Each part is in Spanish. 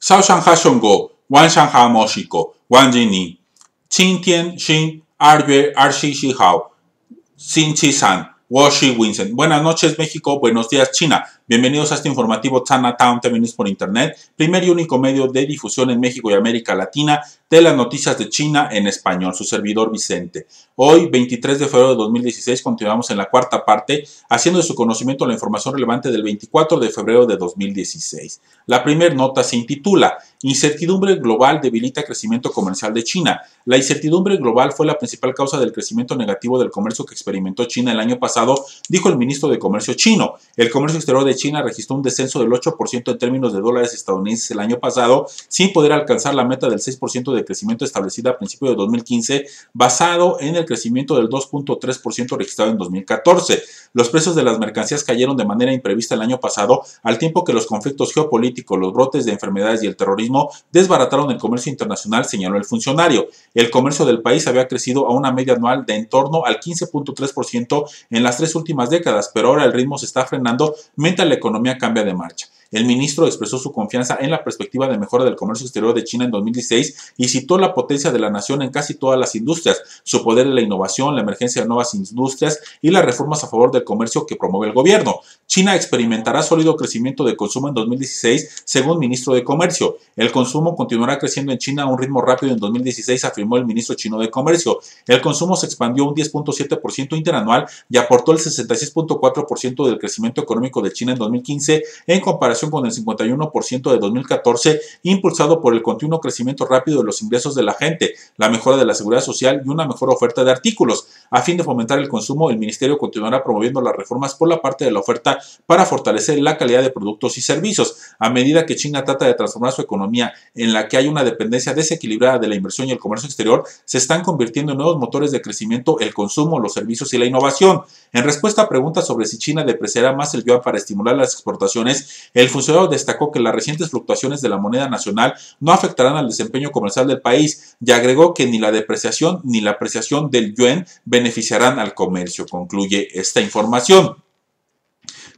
烧上哈兄哥，晚上好墨西哥，王经理。今天是2月27号，星期三。我是 Vincent. Buenas noches México, buenos días China. Bienvenidos a este informativo Chinatown TV News por Internet, primer y único medio de difusión en México y América Latina de las noticias de China en español. Su servidor Vicente. Hoy, 23 de febrero de 2016, continuamos en la cuarta parte, haciendo de su conocimiento la información relevante del 24 de febrero de 2016. La primera nota se intitula Incertidumbre global debilita crecimiento comercial de China. La incertidumbre global fue la principal causa del crecimiento negativo del comercio que experimentó China el año pasado, dijo el ministro de Comercio chino. El comercio exterior de China registró un descenso del 8% en términos de dólares estadounidenses el año pasado, sin poder alcanzar la meta del 6% de crecimiento establecida a principios de 2015, basado en el crecimiento del 2.3% registrado en 2014. Los precios de las mercancías cayeron de manera imprevista el año pasado, al tiempo que los conflictos geopolíticos, los brotes de enfermedades y el terrorismo desbarataron el comercio internacional, señaló el funcionario. El comercio del país había crecido a una media anual de en torno al 15.3% en las 3 últimas décadas, pero ahora el ritmo se está frenando mientras la economía cambia de marcha. El ministro expresó su confianza en la perspectiva de mejora del comercio exterior de China en 2016 y citó la potencia de la nación en casi todas las industrias, su poder de la innovación, la emergencia de nuevas industrias y las reformas a favor del comercio que promueve el gobierno. China experimentará sólido crecimiento de consumo en 2016, según ministro de Comercio. El consumo continuará creciendo en China a un ritmo rápido en 2016, afirmó el ministro chino de Comercio. El consumo se expandió un 10.7% interanual y aportó el 66.4% del crecimiento económico de China en 2015 en comparación con el 51% de 2014, impulsado por el continuo crecimiento rápido de los ingresos de la gente, la mejora de la seguridad social y una mejor oferta de artículos. A fin de fomentar el consumo, el ministerio continuará promoviendo las reformas por la parte de la oferta para fortalecer la calidad de productos y servicios. A medida que China trata de transformar su economía en la que hay una dependencia desequilibrada de la inversión y el comercio exterior, se están convirtiendo en nuevos motores de crecimiento el consumo, los servicios y la innovación. En respuesta a preguntas sobre si China depreciará más el yuan para estimular las exportaciones, el funcionario destacó que las recientes fluctuaciones de la moneda nacional no afectarán al desempeño comercial del país y agregó que ni la depreciación ni la apreciación del yuan beneficiarán al comercio. Concluye esta información.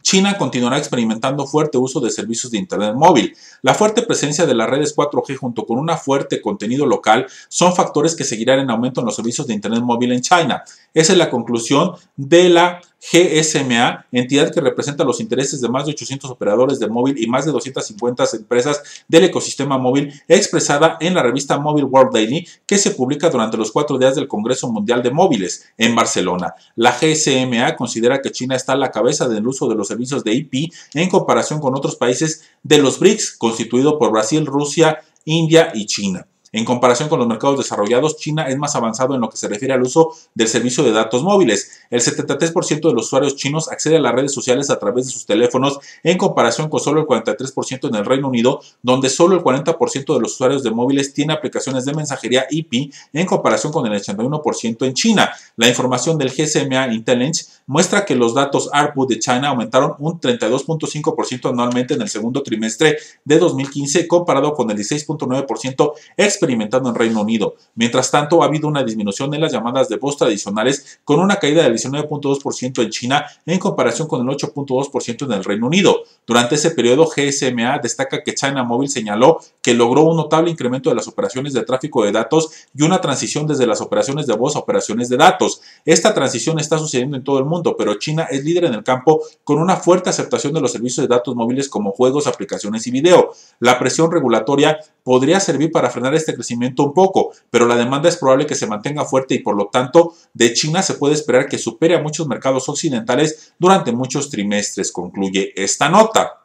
China continuará experimentando fuerte uso de servicios de Internet móvil. La fuerte presencia de las redes 4G junto con un fuerte contenido local son factores que seguirán en aumento en los servicios de Internet móvil en China. Esa es la conclusión de la GSMA, entidad que representa los intereses de más de 800 operadores de móvil y más de 250 empresas del ecosistema móvil, expresada en la revista Mobile World Daily, que se publica durante los 4 días del Congreso Mundial de Móviles en Barcelona. La GSMA considera que China está a la cabeza del uso de los servicios de IP en comparación con otros países de los BRICS, constituido por Brasil, Rusia, India y China. En comparación con los mercados desarrollados, China es más avanzado en lo que se refiere al uso del servicio de datos móviles. El 73% de los usuarios chinos accede a las redes sociales a través de sus teléfonos, en comparación con solo el 43% en el Reino Unido, donde solo el 40% de los usuarios de móviles tiene aplicaciones de mensajería IP, en comparación con el 81% en China. La información del GSMA Intelligence muestra que los datos ARPU de China aumentaron un 32.5% anualmente en el segundo trimestre de 2015, comparado con el 16.9% experimentado en Reino Unido. Mientras tanto, ha habido una disminución en las llamadas de voz tradicionales, con una caída del 19.2% en China en comparación con el 8.2% en el Reino Unido. Durante ese periodo, GSMA destaca que China Mobile señaló que logró un notable incremento de las operaciones de tráfico de datos y una transición desde las operaciones de voz a operaciones de datos. Esta transición está sucediendo en todo el mundo, pero China es líder en el campo con una fuerte aceptación de los servicios de datos móviles como juegos, aplicaciones y video. La presión regulatoria podría servir para frenar este crecimiento un poco, pero la demanda es probable que se mantenga fuerte y por lo tanto de China se puede esperar que supere a muchos mercados occidentales durante muchos trimestres, concluye esta nota.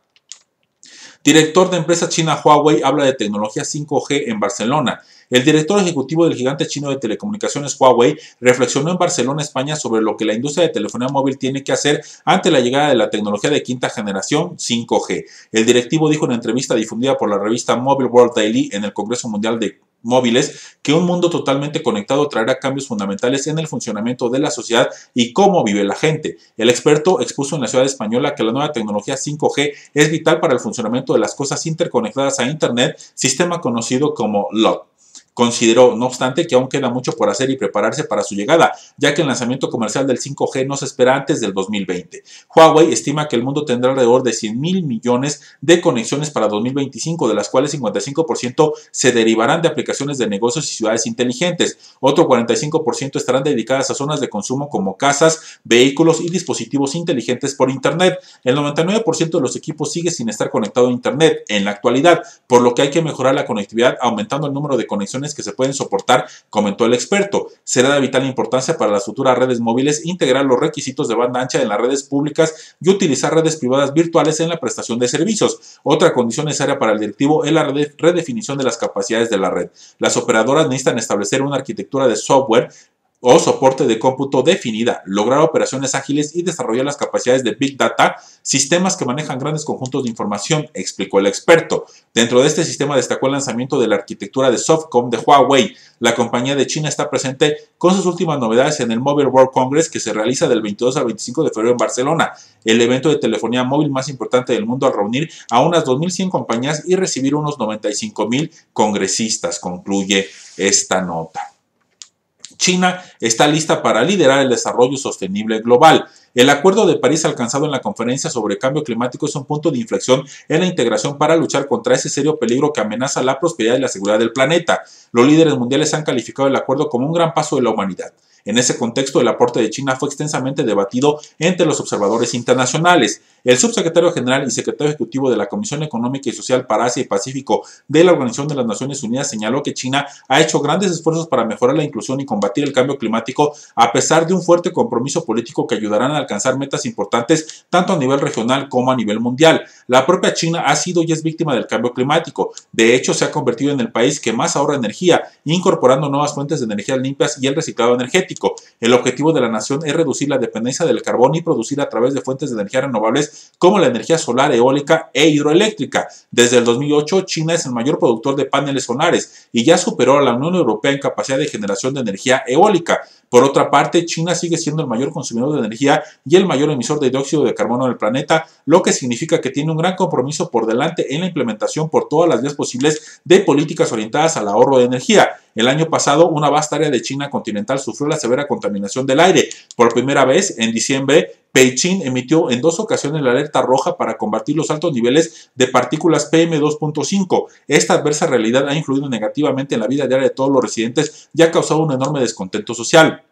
Director de empresa china Huawei habla de tecnología 5G en Barcelona. El director ejecutivo del gigante chino de telecomunicaciones Huawei reflexionó en Barcelona, España, sobre lo que la industria de telefonía móvil tiene que hacer ante la llegada de la tecnología de quinta generación 5G. El directivo dijo en una entrevista difundida por la revista Mobile World Daily en el Congreso Mundial de Móviles que un mundo totalmente conectado traerá cambios fundamentales en el funcionamiento de la sociedad y cómo vive la gente. El experto expuso en la ciudad española que la nueva tecnología 5G es vital para el funcionamiento de las cosas interconectadas a Internet, sistema conocido como LoT. Consideró, no obstante, que aún queda mucho por hacer y prepararse para su llegada, ya que el lanzamiento comercial del 5G no se espera antes del 2020. Huawei estima que el mundo tendrá alrededor de 100.000 millones de conexiones para 2025, de las cuales 55% se derivarán de aplicaciones de negocios y ciudades inteligentes. Otro 45% estarán dedicadas a zonas de consumo como casas, vehículos y dispositivos inteligentes por Internet. El 99% de los equipos sigue sin estar conectado a Internet en la actualidad, por lo que hay que mejorar la conectividad aumentando el número de conexiones que se pueden soportar, comentó el experto. Será de vital importancia para las futuras redes móviles integrar los requisitos de banda ancha en las redes públicas y utilizar redes privadas virtuales en la prestación de servicios. Otra condición necesaria para el directivo es la redefinición de las capacidades de la red. Las operadoras necesitan establecer una arquitectura de software o soporte de cómputo definida, lograr operaciones ágiles y desarrollar las capacidades de Big Data, sistemas que manejan grandes conjuntos de información, explicó el experto. Dentro de este sistema destacó el lanzamiento de la arquitectura de Softcom de Huawei. La compañía de China está presente con sus últimas novedades en el Mobile World Congress, que se realiza del 22 al 25 de febrero en Barcelona, el evento de telefonía móvil más importante del mundo, al reunir a unas 2.100 compañías y recibir unos 95.000 congresistas, concluye esta nota. China está lista para liderar el desarrollo sostenible global. El Acuerdo de París alcanzado en la conferencia sobre cambio climático es un punto de inflexión en la integración para luchar contra ese serio peligro que amenaza la prosperidad y la seguridad del planeta. Los líderes mundiales han calificado el acuerdo como un gran paso de la humanidad. En ese contexto, el aporte de China fue extensamente debatido entre los observadores internacionales. El subsecretario general y secretario ejecutivo de la Comisión Económica y Social para Asia y Pacífico de la Organización de las Naciones Unidas señaló que China ha hecho grandes esfuerzos para mejorar la inclusión y combatir el cambio climático a pesar de un fuerte compromiso político que ayudarán a alcanzar metas importantes tanto a nivel regional como a nivel mundial. La propia China ha sido y es víctima del cambio climático. De hecho, se ha convertido en el país que más ahorra energía, incorporando nuevas fuentes de energía limpias y el reciclado energético. El objetivo de la nación es reducir la dependencia del carbón y producir a través de fuentes de energía renovables como la energía solar, eólica e hidroeléctrica. Desde el 2008, China es el mayor productor de paneles solares y ya superó a la Unión Europea en capacidad de generación de energía eólica. Por otra parte, China sigue siendo el mayor consumidor de energía y el mayor emisor de dióxido de carbono del planeta, lo que significa que tiene un gran compromiso por delante en la implementación por todas las vías posibles de políticas orientadas al ahorro de energía. El año pasado, una vasta área de China continental sufrió la severa contaminación del aire. Por primera vez, en diciembre, Beijing emitió en 2 ocasiones la alerta roja para combatir los altos niveles de partículas PM2.5. Esta adversa realidad ha influido negativamente en la vida diaria de todos los residentes y ha causado un enorme descontento social.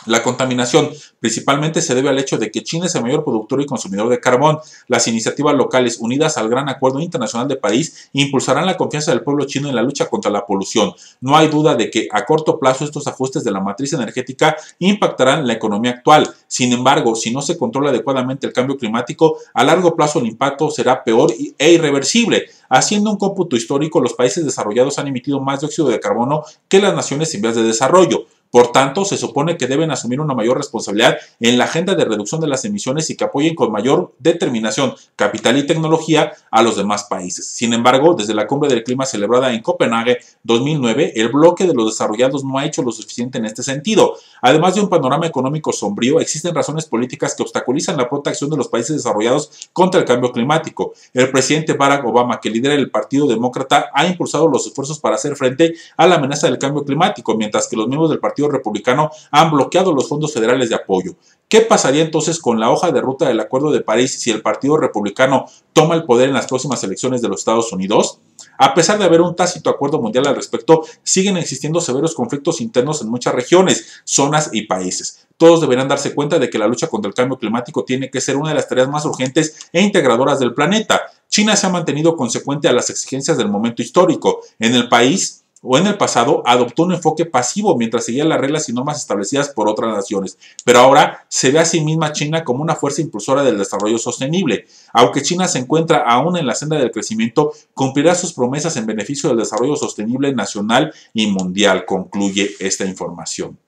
La contaminación principalmente se debe al hecho de que China es el mayor productor y consumidor de carbón. Las iniciativas locales unidas al Gran Acuerdo Internacional de París impulsarán la confianza del pueblo chino en la lucha contra la polución. No hay duda de que a corto plazo estos ajustes de la matriz energética impactarán la economía actual. Sin embargo, si no se controla adecuadamente el cambio climático, a largo plazo el impacto será peor e irreversible. Haciendo un cómputo histórico, los países desarrollados han emitido más dióxido de carbono que las naciones en vías de desarrollo. Por tanto, se supone que deben asumir una mayor responsabilidad en la agenda de reducción de las emisiones y que apoyen con mayor determinación, capital y tecnología a los demás países. Sin embargo, desde la Cumbre del Clima celebrada en Copenhague 2009, el bloque de los desarrollados no ha hecho lo suficiente en este sentido. Además de un panorama económico sombrío, existen razones políticas que obstaculizan la protección de los países desarrollados contra el cambio climático. El presidente Barack Obama, que lidera el Partido Demócrata, ha impulsado los esfuerzos para hacer frente a la amenaza del cambio climático, mientras que los miembros del Partido Republicano han bloqueado los fondos federales de apoyo. ¿Qué pasaría entonces con la hoja de ruta del Acuerdo de París si el Partido Republicano toma el poder en las próximas elecciones de los Estados Unidos? A pesar de haber un tácito acuerdo mundial al respecto, siguen existiendo severos conflictos internos en muchas regiones, zonas y países. Todos deberán darse cuenta de que la lucha contra el cambio climático tiene que ser una de las tareas más urgentes e integradoras del planeta. China se ha mantenido consecuente a las exigencias del momento histórico. En el pasado adoptó un enfoque pasivo mientras seguía las reglas y normas establecidas por otras naciones, pero ahora se ve a sí misma China como una fuerza impulsora del desarrollo sostenible. Aunque China se encuentra aún en la senda del crecimiento, cumplirá sus promesas en beneficio del desarrollo sostenible nacional y mundial, concluye esta información.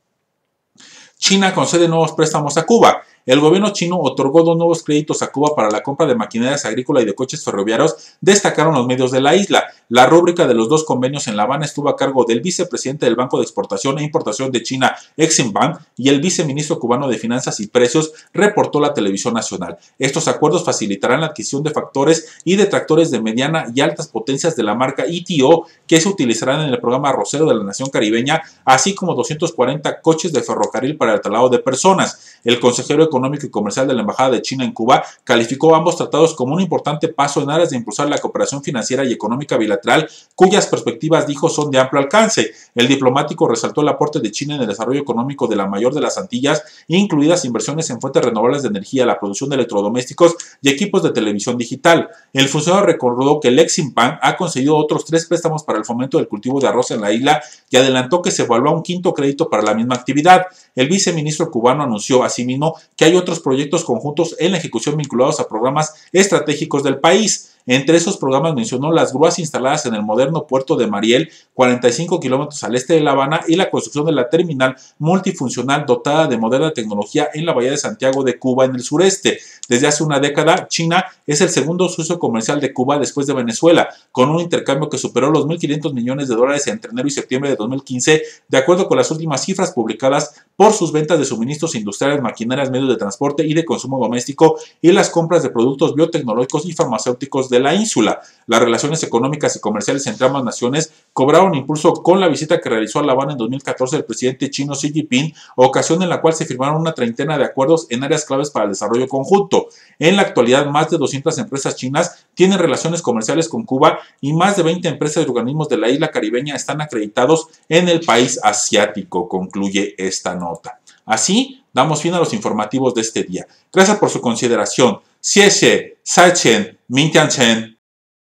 China concede nuevos préstamos a Cuba. El gobierno chino otorgó 2 nuevos créditos a Cuba para la compra de maquinarias agrícola y de coches ferroviarios, destacaron los medios de la isla. La rúbrica de los dos convenios en La Habana estuvo a cargo del vicepresidente del Banco de Exportación e Importación de China, Exim Bank, y el viceministro cubano de Finanzas y Precios, reportó la televisión nacional. Estos acuerdos facilitarán la adquisición de factores y detractores de mediana y altas potencias de la marca ETO que se utilizarán en el programa arrocero de la nación caribeña, así como 240 coches de ferrocarril para el traslado de personas. El consejero económico y comercial de la Embajada de China en Cuba calificó ambos tratados como un importante paso en aras de impulsar la cooperación financiera y económica bilateral, cuyas perspectivas, dijo, son de amplio alcance. El diplomático resaltó el aporte de China en el desarrollo económico de la mayor de las Antillas, incluidas inversiones en fuentes renovables de energía, la producción de electrodomésticos y equipos de televisión digital. El funcionario recordó que el Exim Bank ha concedido otros 3 préstamos para el fomento del cultivo de arroz en la isla y adelantó que se evalúa un 5º crédito para la misma actividad. El viceministro cubano anunció asimismo que hay otros proyectos conjuntos en la ejecución vinculados a programas estratégicos del país. Entre esos programas mencionó las grúas instaladas en el moderno puerto de Mariel, 45 kilómetros al este de La Habana, y la construcción de la terminal multifuncional dotada de moderna tecnología en la bahía de Santiago de Cuba, en el sureste. Desde hace una década, China es el segundo socio comercial de Cuba después de Venezuela, con un intercambio que superó los $1.500 millones entre enero y septiembre de 2015, de acuerdo con las últimas cifras publicadas por sus ventas de suministros industriales, maquinarias, medios de transporte y de consumo doméstico y las compras de productos biotecnológicos y farmacéuticos de la ínsula. Las relaciones económicas y comerciales entre ambas naciones cobraron impulso con la visita que realizó a La Habana en 2014 el presidente chino Xi Jinping, ocasión en la cual se firmaron una treintena de acuerdos en áreas claves para el desarrollo conjunto. En la actualidad, más de 200 empresas chinas tienen relaciones comerciales con Cuba y más de 20 empresas y organismos de la isla caribeña están acreditados en el país asiático, concluye esta nota. Así, damos fin a los informativos de este día. Gracias por su consideración. Xie xie, sai chen, min tian chen.